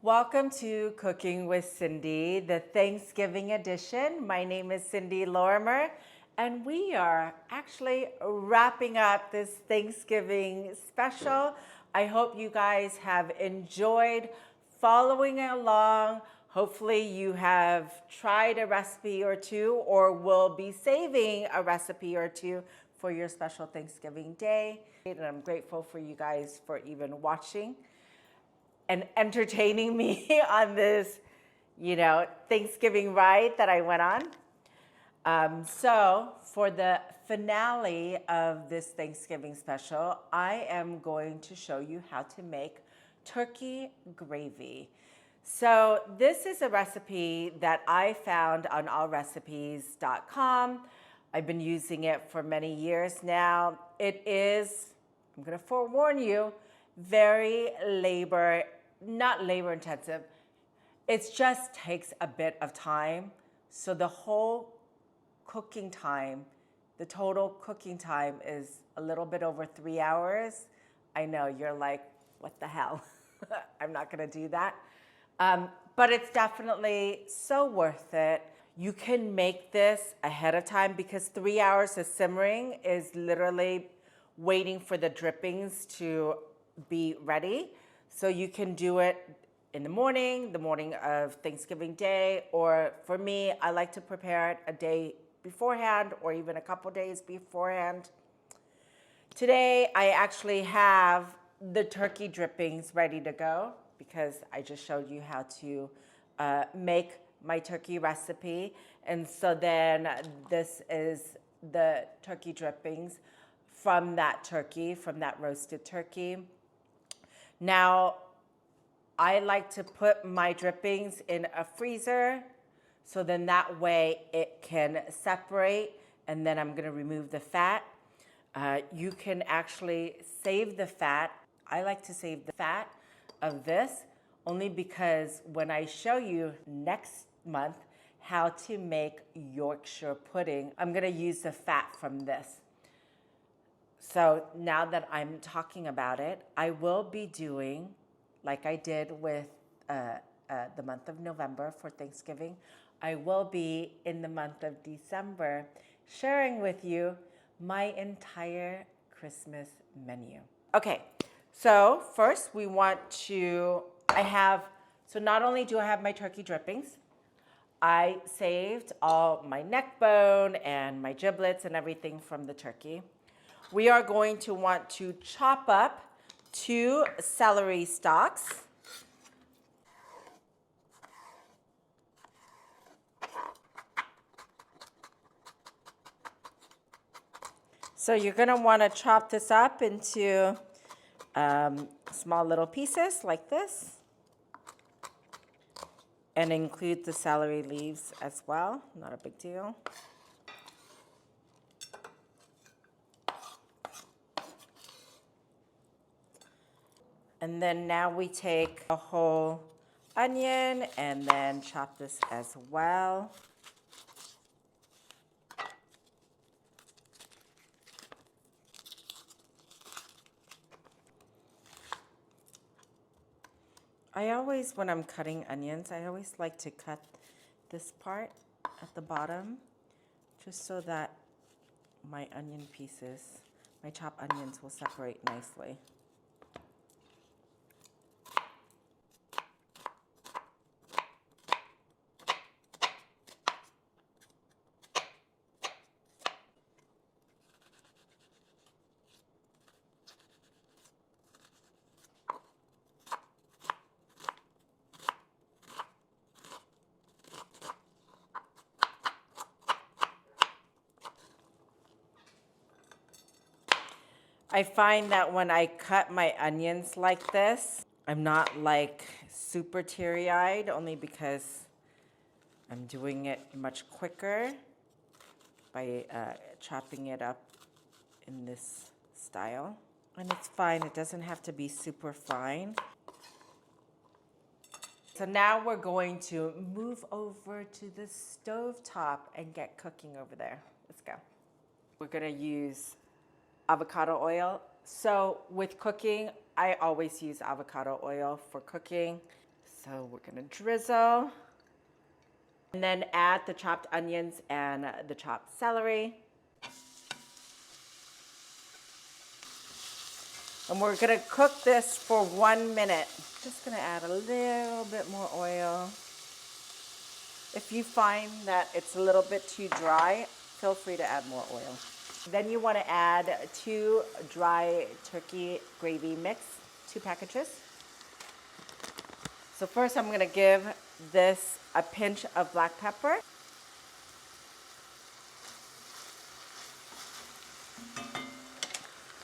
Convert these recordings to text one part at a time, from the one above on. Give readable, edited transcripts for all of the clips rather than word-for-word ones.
Welcome to Cooking with Cindy, the Thanksgiving edition. My name is Cindy Lorimer, and we are actually wrapping up this Thanksgiving special. I hope you guys have enjoyed following along. Hopefully you have tried a recipe or two or will be saving a recipe or two for your special Thanksgiving day. And I'm grateful for you guys for even watching and entertaining me on this, Thanksgiving ride that I went on. So for the finale of this Thanksgiving special, I am going to show you how to make turkey gravy. So this is a recipe that I found on allrecipes.com. I've been using it for many years now. It is, I'm gonna forewarn you, very not labor intensive. It just takes a bit of time. So the whole cooking time, the total cooking time is a little bit over 3 hours. I know you're like, what the hell? I'm not gonna do that. But it's definitely so worth it. You can make this ahead of time because 3 hours of simmering is literally waiting for the drippings to be ready. So you can do it in the morning of Thanksgiving Day, or for me, I like to prepare it a day beforehand or even a couple days beforehand. Today, I actually have the turkey drippings ready to go because I just showed you how to make my turkey recipe. And so then this is the turkey drippings from that roasted turkey. Now, I like to put my drippings in a freezer so then that way it can separate, and then I'm gonna remove the fat. You can actually save the fat. I like to save the fat of this only because when I show you next month how to make Yorkshire pudding, I'm gonna use the fat from this. So now that I'm talking about it, I will be doing, like I did with the month of November for Thanksgiving, I will be in the month of December sharing with you my entire Christmas menu. Okay, so first we want to, so not only do I have my turkey drippings, I saved all my neck bone and my giblets and everything from the turkey. We are going to want to chop up 2 celery stalks. So you're going to want to chop this up into small little pieces like this, and include the celery leaves as well, not a big deal. And then now we take a whole onion and then chop this as well. When I'm cutting onions, I always like to cut this part at the bottom just so that my onion pieces, my chopped onions will separate nicely. I find that when I cut my onions like this, I'm not like super teary-eyed, only because I'm doing it much quicker by chopping it up in this style. And it's fine, it doesn't have to be super fine. So now we're going to move over to the stovetop and get cooking over there. Let's go. We're gonna use avocado oil. So with cooking, I always use avocado oil for cooking. So we're gonna drizzle. And then add the chopped onions and the chopped celery. And we're gonna cook this for 1 minute. Just gonna add a little bit more oil. If you find that it's a little bit too dry, feel free to add more oil. Then you wanna add 2 dry turkey gravy mix, 2 packages. So first I'm gonna give this a pinch of black pepper.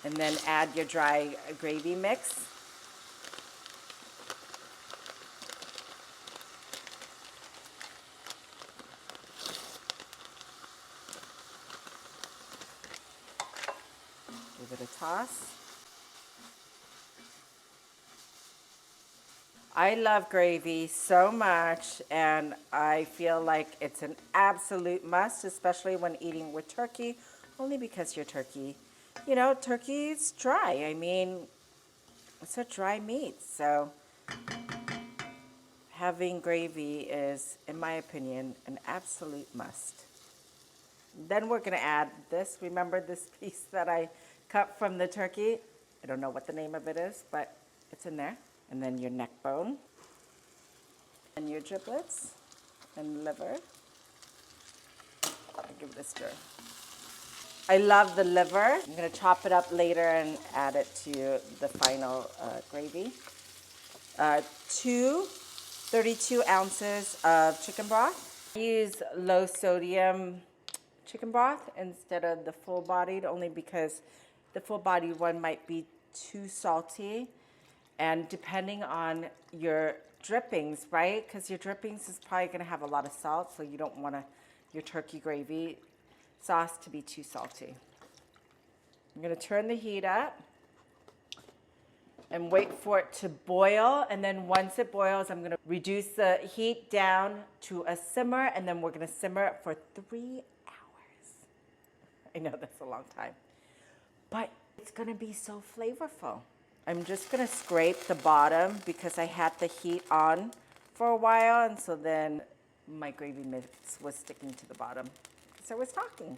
And then add your dry gravy mix. Give it a toss. I love gravy so much, and I feel like it's an absolute must, especially when eating with turkey, only because your turkey, you know, turkey's dry. I mean, it's a dry meat, so having gravy is, in my opinion, an absolute must. Then we're gonna add this. Remember this piece that I cut from the turkey? I don't know what the name of it is, but it's in there. And then your neck bone, and your driblets, and liver. I'll give it a stir. I love the liver. I'm gonna chop it up later and add it to the final gravy. 32 ounces of chicken broth. I use low sodium chicken broth instead of the full-bodied, only because the full-bodied one might be too salty. And depending on your drippings, right? Because your drippings is probably gonna have a lot of salt, so you don't want your turkey gravy sauce to be too salty. I'm gonna turn the heat up and wait for it to boil. And then once it boils, I'm gonna reduce the heat down to a simmer, and then we're gonna simmer it for 3 hours. I know that's a long time, but it's gonna be so flavorful. I'm just gonna scrape the bottom because I had the heat on for a while, and so then my gravy mix was sticking to the bottom because I was talking.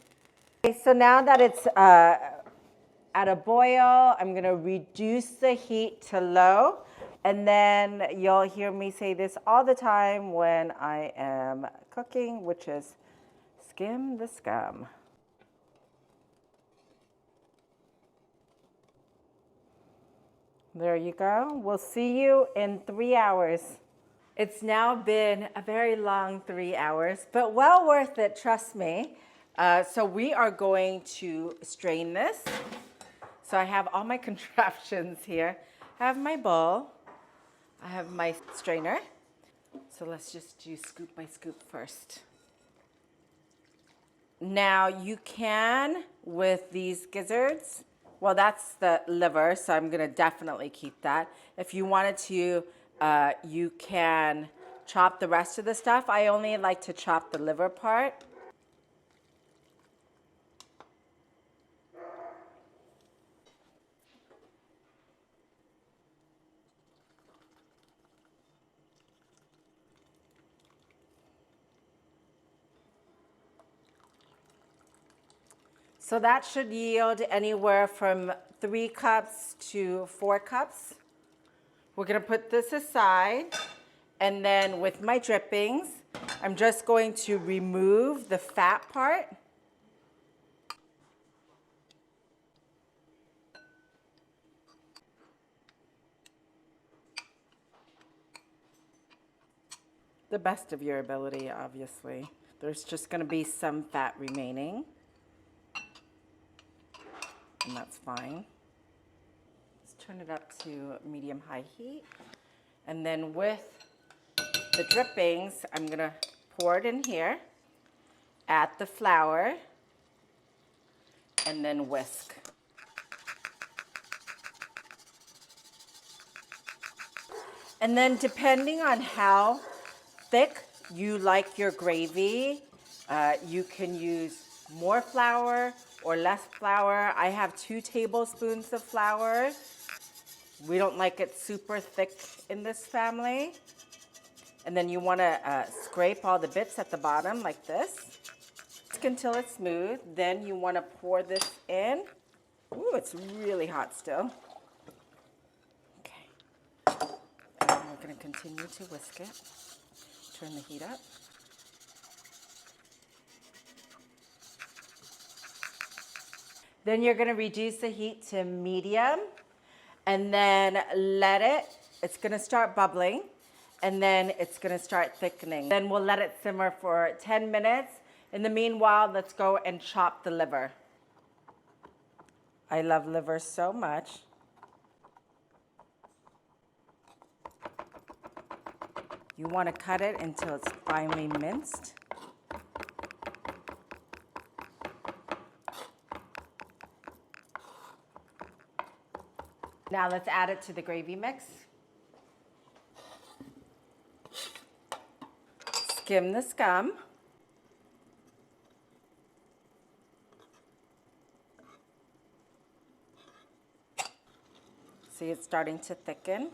Okay, so now that it's at a boil, I'm gonna reduce the heat to low, and then you'll hear me say this all the time when I am cooking, which is skim the scum. There you go. We'll see you in 3 hours. It's now been a very long 3 hours, but well worth it, trust me. So we are going to strain this. So I have all my contraptions here. I have my bowl. I have my strainer. So let's just do scoop by scoop first. Now you can, with these gizzards, well, that's the liver, so I'm gonna definitely keep that. If you wanted to, you can chop the rest of the stuff. I only like to chop the liver part. So that should yield anywhere from 3 cups to 4 cups. We're gonna put this aside, and then with my drippings, I'm just going to remove the fat part. The best of your ability, obviously. There's just gonna be some fat remaining, and that's fine. Let's turn it up to medium-high heat. And then with the drippings, I'm gonna pour it in here, add the flour, and then whisk. And then depending on how thick you like your gravy, you can use more flour or less flour. I have 2 tablespoons of flour. We don't like it super thick in this family. And then you want to scrape all the bits at the bottom like this until it's smooth. Then you want to pour this in. Ooh, it's really hot still. Okay. And we're going to continue to whisk it. Turn the heat up. Then you're going to reduce the heat to medium and then it's going to start bubbling and then it's going to start thickening. Then we'll let it simmer for 10 minutes. In the meanwhile, let's go and chop the liver. I love liver so much. You want to cut it until it's finely minced. Now let's add it to the gravy mix. Skim the scum. See, it's starting to thicken.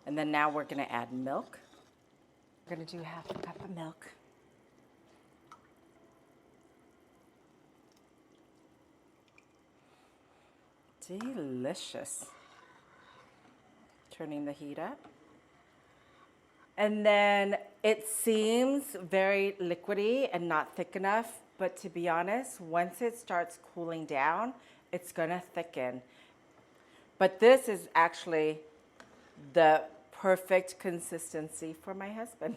And then now we're going to add milk. We're going to do half a cup of milk. Delicious. Turning the heat up. And then it seems very liquidy and not thick enough, but to be honest, once it starts cooling down, it's gonna thicken. But this is actually the perfect consistency for my husband.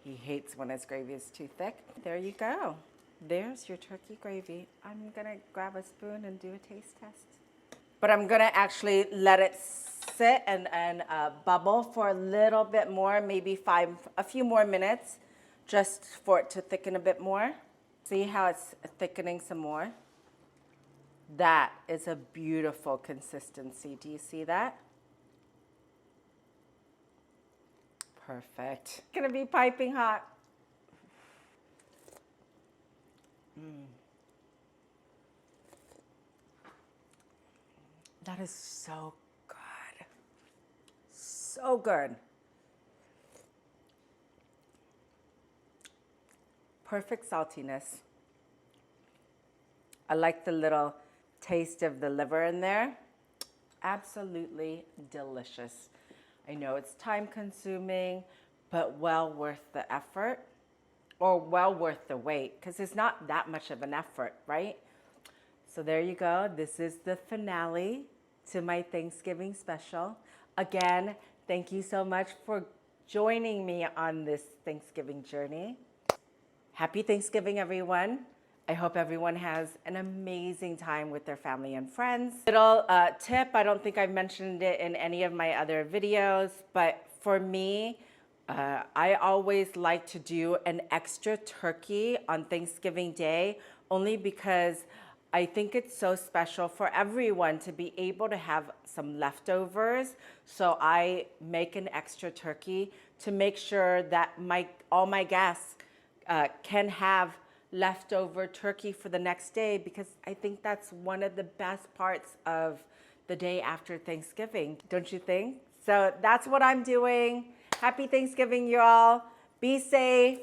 He hates when his gravy is too thick. There you go. There's your turkey gravy. I'm gonna grab a spoon and do a taste test. But I'm gonna actually let it sit and bubble for a little bit more, maybe a few more minutes, just for it to thicken a bit more. See how it's thickening some more? That is a beautiful consistency. Do you see that? Perfect. It's gonna be piping hot. That is so good. So good. Perfect saltiness. I like the little taste of the liver in there. Absolutely delicious. I know it's time consuming, but well worth the effort, or well worth the wait, because it's not that much of an effort, right? So there you go. This is the finale to my Thanksgiving special. Again, thank you so much for joining me on this Thanksgiving journey. Happy Thanksgiving, everyone. I hope everyone has an amazing time with their family and friends. Little tip, I don't think I've mentioned it in any of my other videos, but for me, I always like to do an extra turkey on Thanksgiving Day, only because I think it's so special for everyone to be able to have some leftovers. So I make an extra turkey to make sure that all my guests can have leftover turkey for the next day, because I think that's one of the best parts of the day after Thanksgiving, don't you think? So that's what I'm doing. Happy Thanksgiving, y'all. Be safe.